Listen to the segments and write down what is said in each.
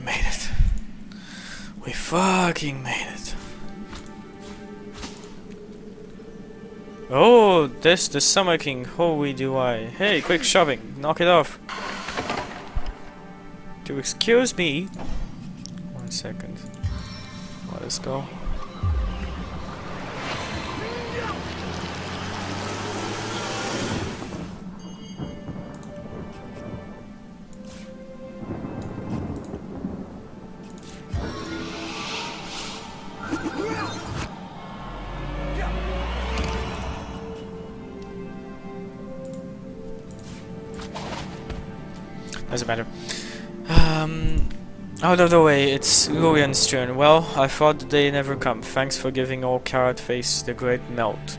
made it. We fucking made it. Oh, this the Summer King. Holy do I. Hey, quick shopping. Knock it off. To excuse me. 1 second. Let us go. Doesn't matter. Out of the way, it's Lurian's turn. Well, I thought the day never come. Thanks for giving old Carrot Face the great melt.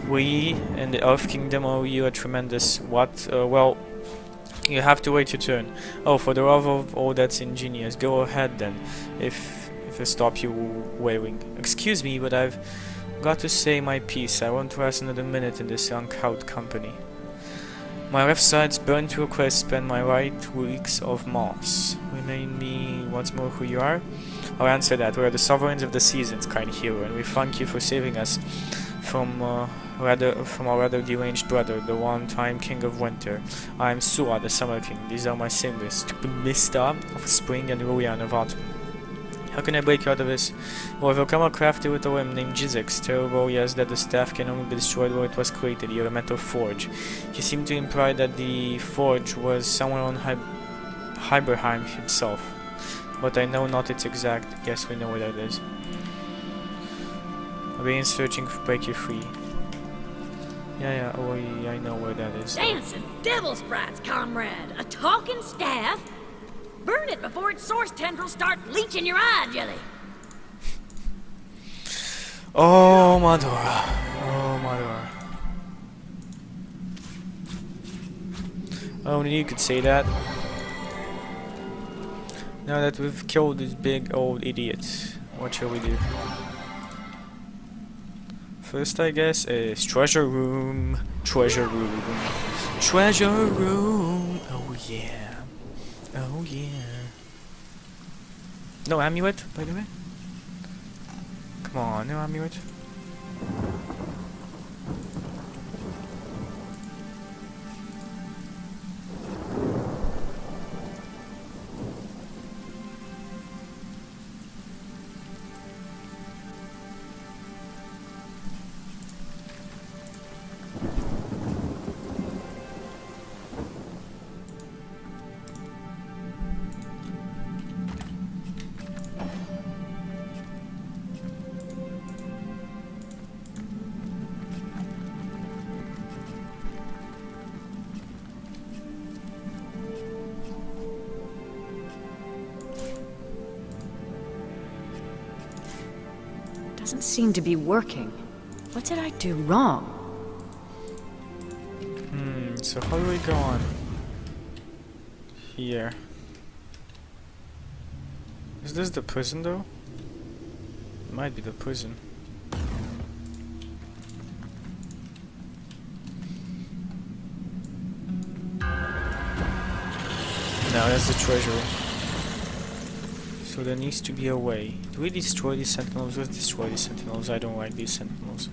We in the Elf Kingdom owe you a tremendous what? Well, you have to wait your turn. Oh, for the love of all that's ingenious, go ahead then, if I stop you wailing. Excuse me, but I've got to say my piece. I won't rest another minute in this uncouth company. My left side's burned to a crisp and my right reeks of moss. Remind me once more who you are? I'll answer that. We are the sovereigns of the seasons, kind hero, and we thank you for saving us from our rather deranged brother, the one-time king of winter. I am Sua, the summer king. These are my symbols, Mista of spring and Ruyan of autumn. How can I break you out of this? Well, I've become a crafty little imp named Jizix, terrible yes that the staff can only be destroyed where it was created, the elemental forge. He seemed to imply that the forge was somewhere on Hyberheim himself, but I know not its exact. Yes, we know where that is. I've been searching to break you free. Yeah, oh yeah, I know where that is. Dancing devil sprites, comrade! A talking staff? Burn it before its source tendrils start leeching your eye jelly! Oh, Madora. Oh, Madora. Only you could say that. Now that we've killed this big old idiot, what shall we do? First, I guess, is treasure room. Treasure room. Treasure room. Oh, yeah. Oh yeah. No amulet, by the way? Come on, no amulet. Doesn't seem to be working. What did I do wrong? So how do we go on? Here. Is this the prison though? It might be the prison. No, that's the treasury. So there needs to be a way. Do we destroy these sentinels? Let's destroy these sentinels. I don't like these sentinels.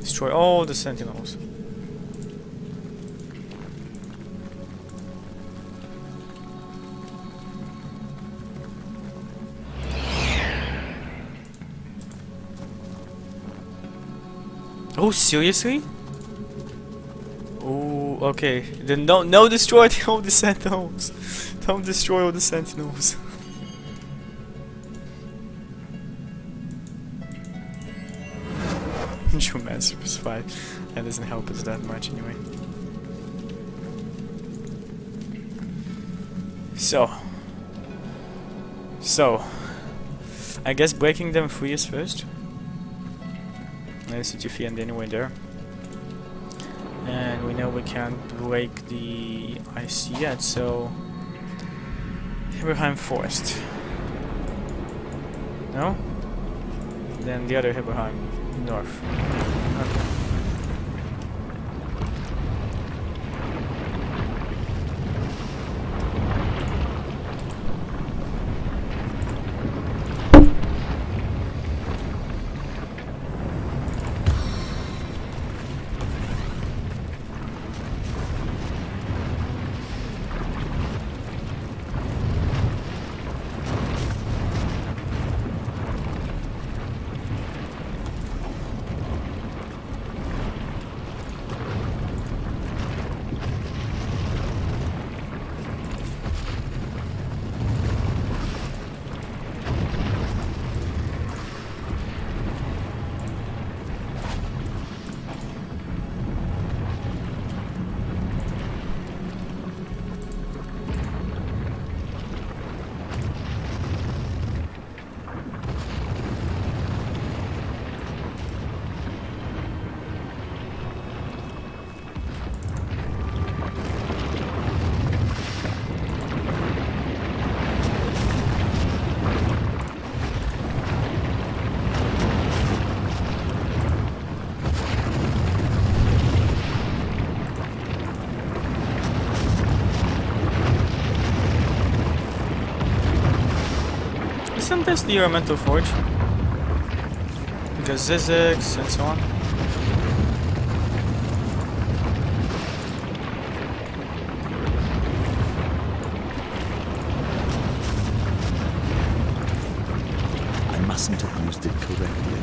Destroy all the sentinels. Oh, seriously? Oh, okay. Then don't destroy all the sentinels. Don't destroy all the sentinels. Geomancer plus 5. That doesn't help us that much anyway. So I guess breaking them free is first. Nice to end anyway there. And we know we can't break the ice yet, so Hyberheim Forest. No? Then the other Heberheim. North. Okay. Isn't this the Elemental Forge? Because Zizix and so on. I mustn't have used it correctly.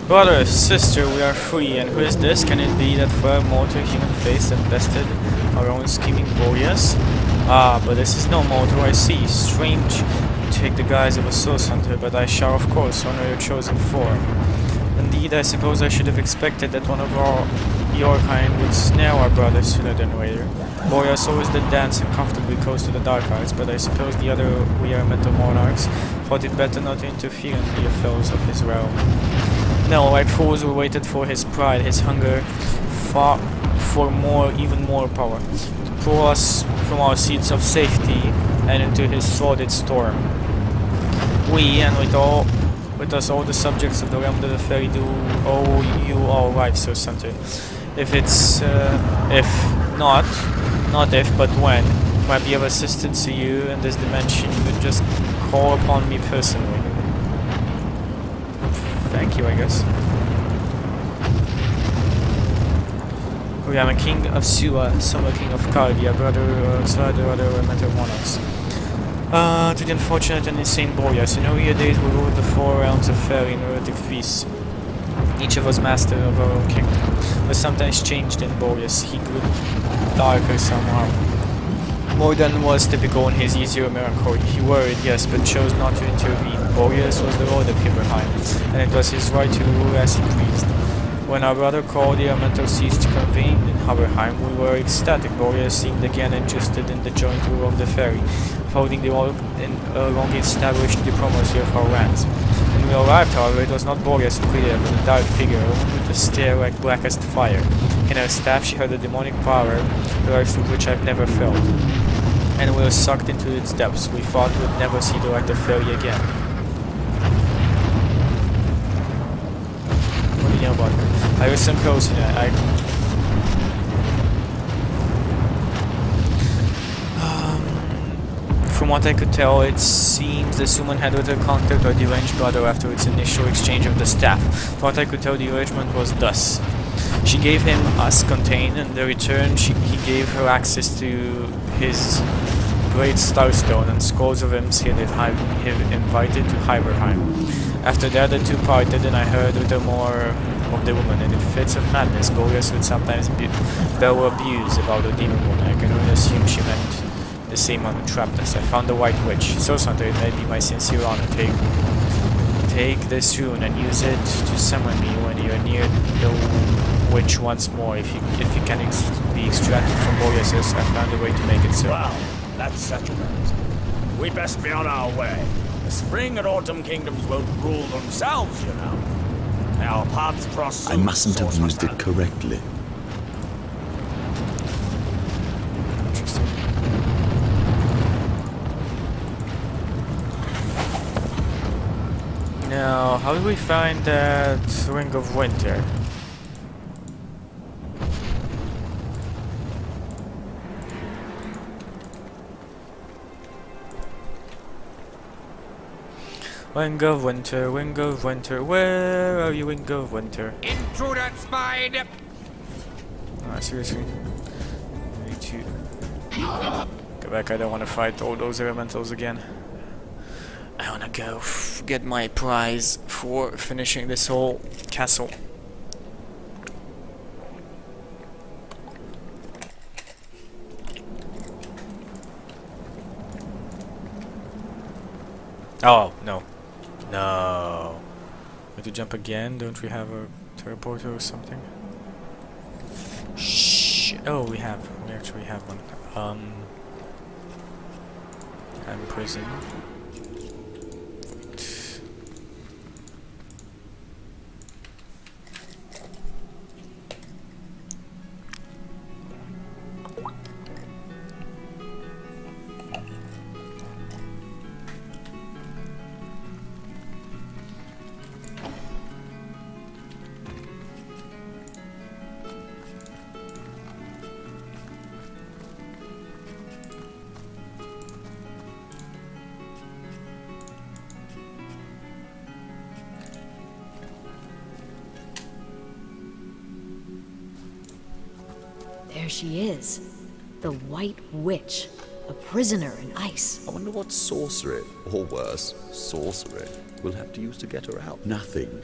Brother, sister, we are free, and who is this? Can it be that fair mortal human face that bested our own scheming warriors? Ah, but this is no mortal, I see. Strange, you take the guise of a source hunter, but I shall of course honor your chosen form. Indeed, I suppose I should have expected that one of your kind would snare our brother sooner than later. Warriors always did dance and comfortably close to the dark arts, but I suppose the other mental monarchs thought it better not to interfere in the affairs of his realm. No, like fools we waited for his pride, his hunger for more, even more power, to pull us from our seats of safety and into his sordid storm. We, and with us all the subjects of the realm of the fairy, do owe you all right, Sir Sunter. If it's, not if, but when, might be of assistance to you in this dimension, you could just call upon me personally. Thank you, I guess. We am a king of Sua, Summer king of Cardia, brother the other mental monarchs. To the unfortunate and insane Boreas, in earlier days we ruled the 4 realms of fairy in relative peace. Each of us master of our own kingdom, but sometimes changed in Boreas. He grew darker somehow. More than was typical in his easier melancholy. He worried, yes, but chose not to intervene. Boreas was the lord of Hibberheim, and it was his right to rule as he pleased. When our brother called the elemental seas to convene in Hibberheim, we were ecstatic. Boreas seemed again interested in the joint rule of the fairy, upholding the long-established diplomacy of our lands. When we arrived, however, it was not Boreas who greeted, but a dark figure, a woman with a stare like blackest fire. In her staff she had a demonic power, the likes of which I've never felt. And we were sucked into its depths. We thought we'd never see the light of fairy again. What do you know about her? I listened closely. From what I could tell, it seems this woman had with her contact or deranged brother after its initial exchange of the staff. From what I could tell, the arrangement was thus. She gave him us contain, and in return he gave her access to his great starstone, and scores of imps he had invited to Hibberheim. After that, the two parted, and I heard little more of the woman, and in fits of madness, Boreas would sometimes bellow abuse about the demon woman. I can only assume she meant the same one who trapped us. I found the White Witch. So, Santa, it may be my sincere honor. Take this rune and use it to summon me when you are near the witch once more. If you can be extracted from Boreas, I found a way to make it so. Wow, that's settlement. We'd best be on our way. The spring and autumn kingdoms won't rule themselves, you know. Our paths cross I soon, mustn't have Source used it Hunter. correctly. Interesting. Now, how do we find that Ring of Winter? Ring of Winter, where are you, Ring of Winter? Intruder spied! Ah, seriously? I need to go back, I don't want to fight all those elementals again. I want to go get my prize for finishing this whole castle. Oh, no. No. We have to jump again? Don't we have a teleporter or something? Shh. Oh, we have. We actually have one. And prison. There she is. The White Witch. A prisoner in ice. I wonder what sorcery, or worse, sorcery, we'll have to use to get her out. Nothing.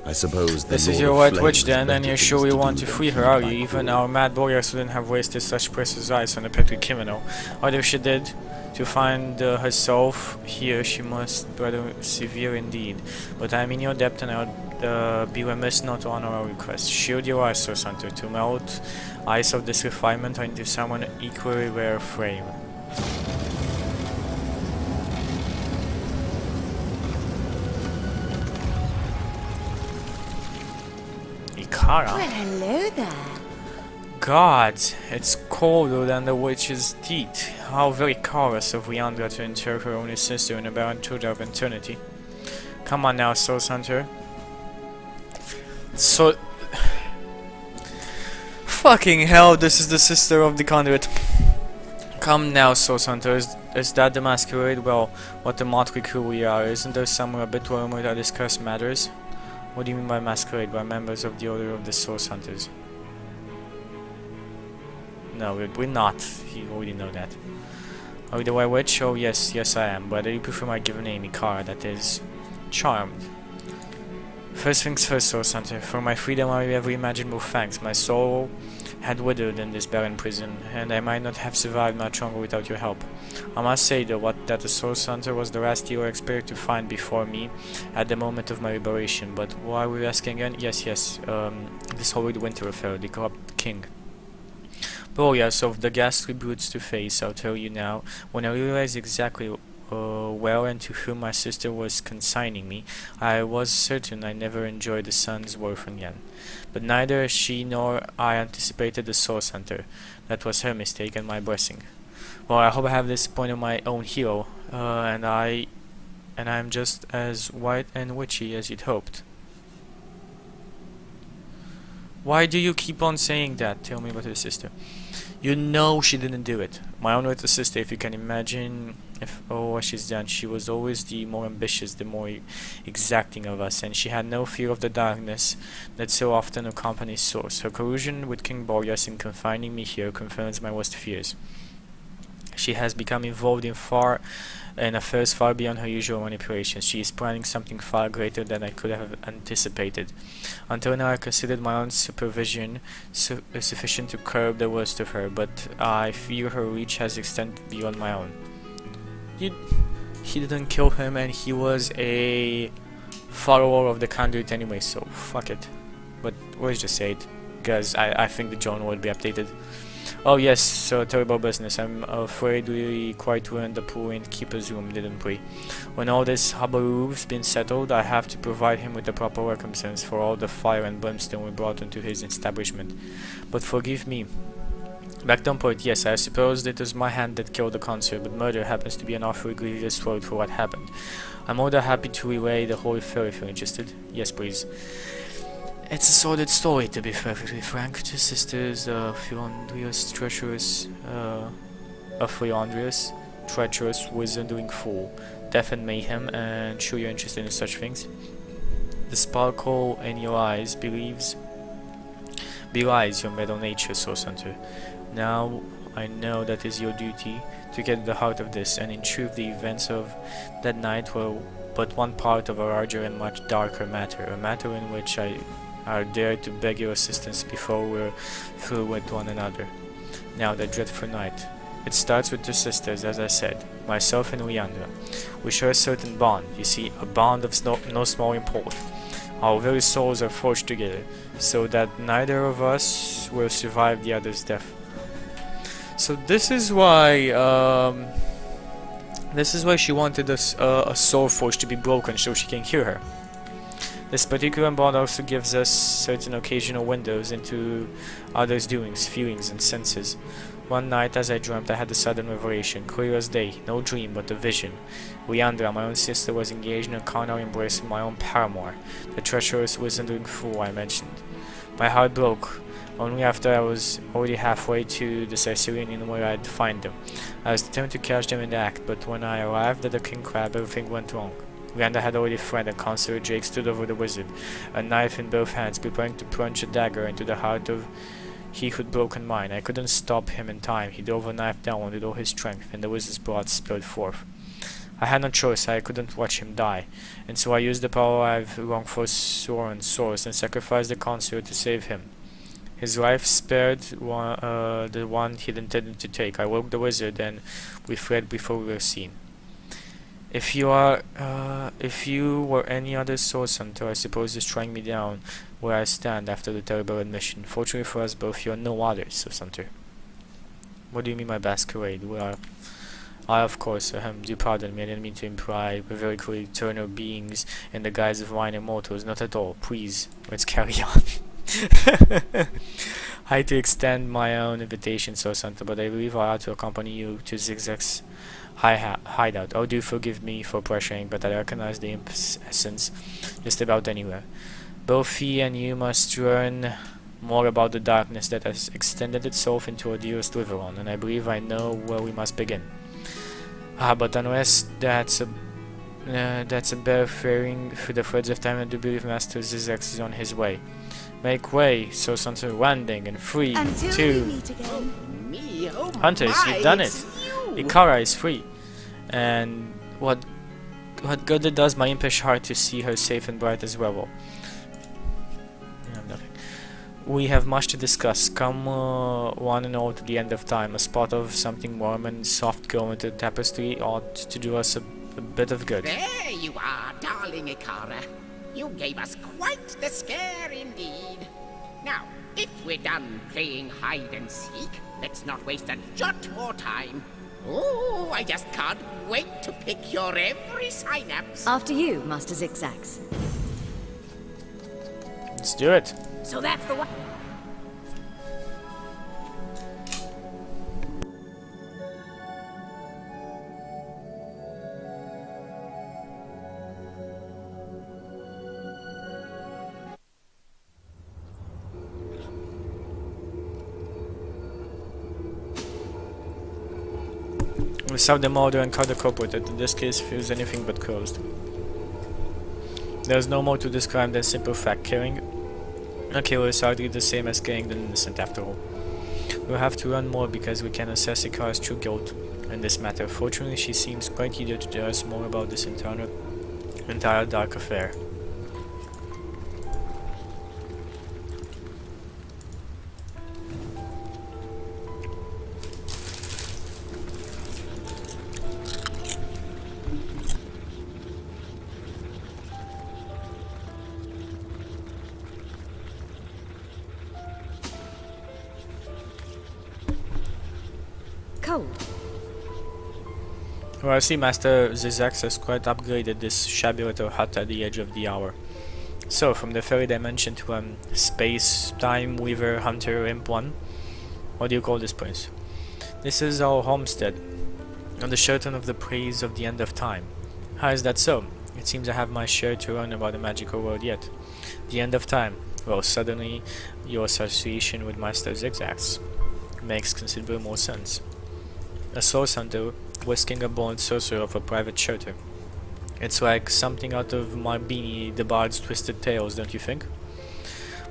I suppose the This is Lord your of White Flame Witch has then, and better you're things sure you do want to than free her, keep are my you? Even body. our mad warriors wouldn't have wasted such precious ice on a petty kimono. Although she did, to find herself here she must be rather severe indeed. But I am in your debt and I would be remiss not to honor our request. Shield your eyes, Source Hunter, to melt ice of this refinement into someone equally rare frame. Ikara? Well, hello there. Gods, it's colder than the witch's teeth. How very callous of Leandra to inter her only sister in a barren tutor of eternity. Come on now, Source Hunter. So... Fucking hell, this is the sister of the conduit. Come now, Source Hunter, is that the masquerade? Well, what a motley crew we are. Isn't there somewhere a bit warmer to discuss matters? What do you mean by masquerade? By members of the Order of the Source Hunters? No, we're not. You already know that. Are you the White Witch? Oh yes, yes I am. But I prefer my given name, Ikara, that is... Charmed. First things first, Source Hunter. For my freedom I have reimaginable thanks. My soul had withered in this barren prison, and I might not have survived much longer without your help. I must say though that the Source Hunter was the last hero I expected to find before me at the moment of my liberation. But why were you asking again? Yes, this horrid winter affair, the corrupt king. Oh yes, of the ghastly brutes to face, I'll tell you now. When I realized exactly where and to whom my sister was consigning me, I was certain I never enjoyed the sun's worth again. But neither she nor I anticipated the Source Hunter. That was her mistake and my blessing. Well, I hope I have disappointed my own hero, and I'm just as white and witchy as you'd hoped. Why do you keep on saying that? Tell me about her sister. You know she didn't do it. My own little sister, if you can imagine what she's done. She was always the more ambitious, the more exacting of us, and she had no fear of the darkness that so often accompanies Source. Her collusion with King Boreas in confining me here confirms my worst fears. She has become involved in affairs far beyond her usual manipulations. She is planning something far greater than I could have anticipated. Until now I considered my own supervision sufficient to curb the worst of her, but I fear her reach has extended beyond my own. He didn't kill him, and he was a follower of the conduit anyway, so fuck it. But let's just say it. because I think the journal will be updated. Oh yes, so terrible business. I'm afraid we quite ruined the poor innkeeper's room, didn't we? When all this hubbub been settled, I have to provide him with the proper recompense for all the fire and brimstone we brought into his establishment. But forgive me. Back to point, yes, I suppose it was my hand that killed the consul, but murder happens to be an awfully grievous word for what happened. I'm more than happy to relay the whole affair if you're interested. Yes, please. It's a sordid story, to be perfectly frank. Two sisters, Philandrius, treacherous, wizarding fool, death and mayhem, and sure you're interested in such things. The sparkle in your eyes belies your middle nature, Source Hunter. Now I know that is your duty to get to the heart of this, and in truth the events of that night were but one part of a larger and much darker matter, a matter in which I dare to beg your assistance before we're through with one another. Now, the dreadful night. It starts with two sisters, as I said, myself and Leandra. We share a certain bond, you see, a bond of no small import. Our very souls are forged together, so that neither of us will survive the other's death. So this is why she wanted a soul forge to be broken so she can hear her. This particular bond also gives us certain occasional windows into others' doings, feelings, and senses. One night, as I dreamt, I had a sudden revelation, clear as day, no dream, but a vision. Leandra, my own sister, was engaged in a carnal embrace with my own paramour, the treacherous wizarding fool I mentioned. My heart broke. Only after I was already halfway to the Sicilian inn where I'd find them. I was determined to catch them in the act, but when I arrived at the King Crab, everything went wrong. Leandra had already fled, and Constable Jake stood over the wizard, a knife in both hands, preparing to plunge a dagger into the heart of he who'd broken mine. I couldn't stop him in time. He drove a knife downward with all his strength, and the wizard's blood spilled forth. I had no choice. I couldn't watch him die, and so I used the power I've long forsworn source and sacrificed the consul to save him. His life spared the one he'd intended to take. I woke the wizard, and we fled before we were seen. If you were any other source hunter, I suppose you're trying me down where I stand after the terrible admission. Fortunately for us both, you are no other source hunter. What do you mean by masquerade? I, of course, do pardon me, I didn't mean to imply we're very clearly eternal beings in the guise of wine immortals. Not at all. Please, let's carry on. I hate to extend my own invitation, source hunter, but I believe I ought to accompany you to Zigzag's hideout. Oh, do forgive me for pressuring, but I recognize the imp's essence just about anywhere. Both he and you must learn more about the darkness that has extended itself into our dearest Riveron, and I believe I know where we must begin. But unless that's a bare faring through the threads of time, I do believe Master Zigzag is on his way. Make way, so something landing in 3, 2. Hunters, you've done it. Ikara is free, and what good it does my impish heart to see her safe and bright as well. Nothing. We have much to discuss. Come one and all to the end of time. A spot of something warm and soft going to the tapestry ought to do us a bit of good. There you are, darling Ikara. You gave us quite the scare indeed. Now, if we're done playing hide and seek, let's not waste a jot more time. Oh, I just can't wait to pick your every synapse. After you, Master Zigzags. Let's do it. So that's the one. We solve the murder and cut the culprit. In this case, feels anything but closed. There's no more to describe than simple fact. Killing a killer is hardly the same as killing the innocent after all. We'll have to run more because we can assess Ikara's true guilt in this matter. Fortunately, she seems quite eager to tell us more about this entire dark affair. code. Well, I see Master Zigzags has quite upgraded this shabby little hut at the edge of the hour. So, from the fairy dimension to space, time, weaver, hunter, imp one. What do you call this place? This is our homestead, on the shorten of the praise of the end of time. How is that so? It seems I have my share to learn about the magical world yet. The end of time. Well, suddenly, your association with Master Zigzags makes considerably more sense. A source hunter, whisking a born sorcerer of a private shelter. It's like something out of my Beanie the Bard's Twisted Tales, don't you think?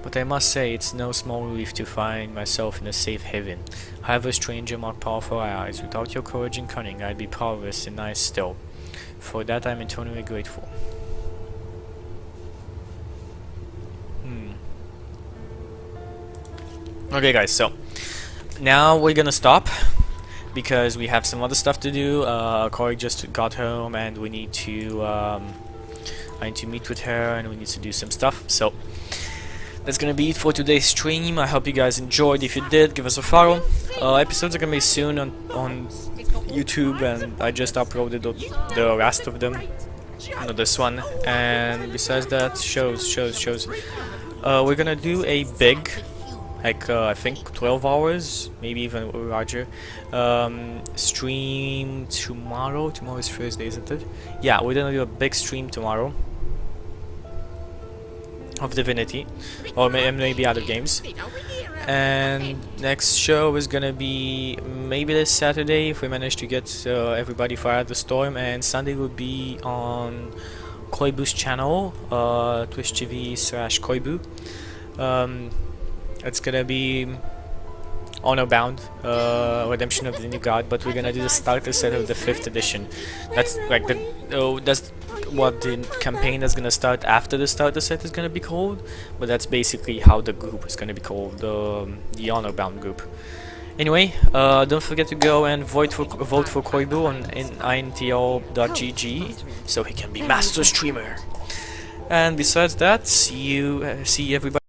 But I must say, it's no small relief to find myself in a safe haven. However strange and more powerful allies, without your courage and cunning, I'd be powerless and nice still. For that I'm eternally grateful. Okay guys, so now we're gonna stop because we have some other stuff to do. Corey just got home and we need to I need to meet with her and we need to do some stuff. So that's gonna be it for today's stream. I hope you guys enjoyed. If you did, give us a follow. Episodes are gonna be soon on YouTube, and I just uploaded the rest of them. Not this one. And besides that, shows. We're gonna do a big, like I think 12 hours, maybe even larger, stream tomorrow. Tomorrow is Thursday, isn't it? Yeah, we're gonna do a big stream tomorrow of Divinity, or maybe other games. And next show is gonna be maybe this Saturday if we manage to get everybody for the storm, and Sunday will be on Koibu's channel, Twitch TV/Koibu. It's gonna be Honor Bound, Redemption of the New God, but we're gonna do the starter set of the 5th edition. That's like that's what the campaign that's gonna start after the starter set is gonna be called, but that's basically how the group is gonna be called, the Honor Bound group. Anyway, don't forget to go and vote for Koibu on intl.gg so he can be master streamer. And besides that, see everybody.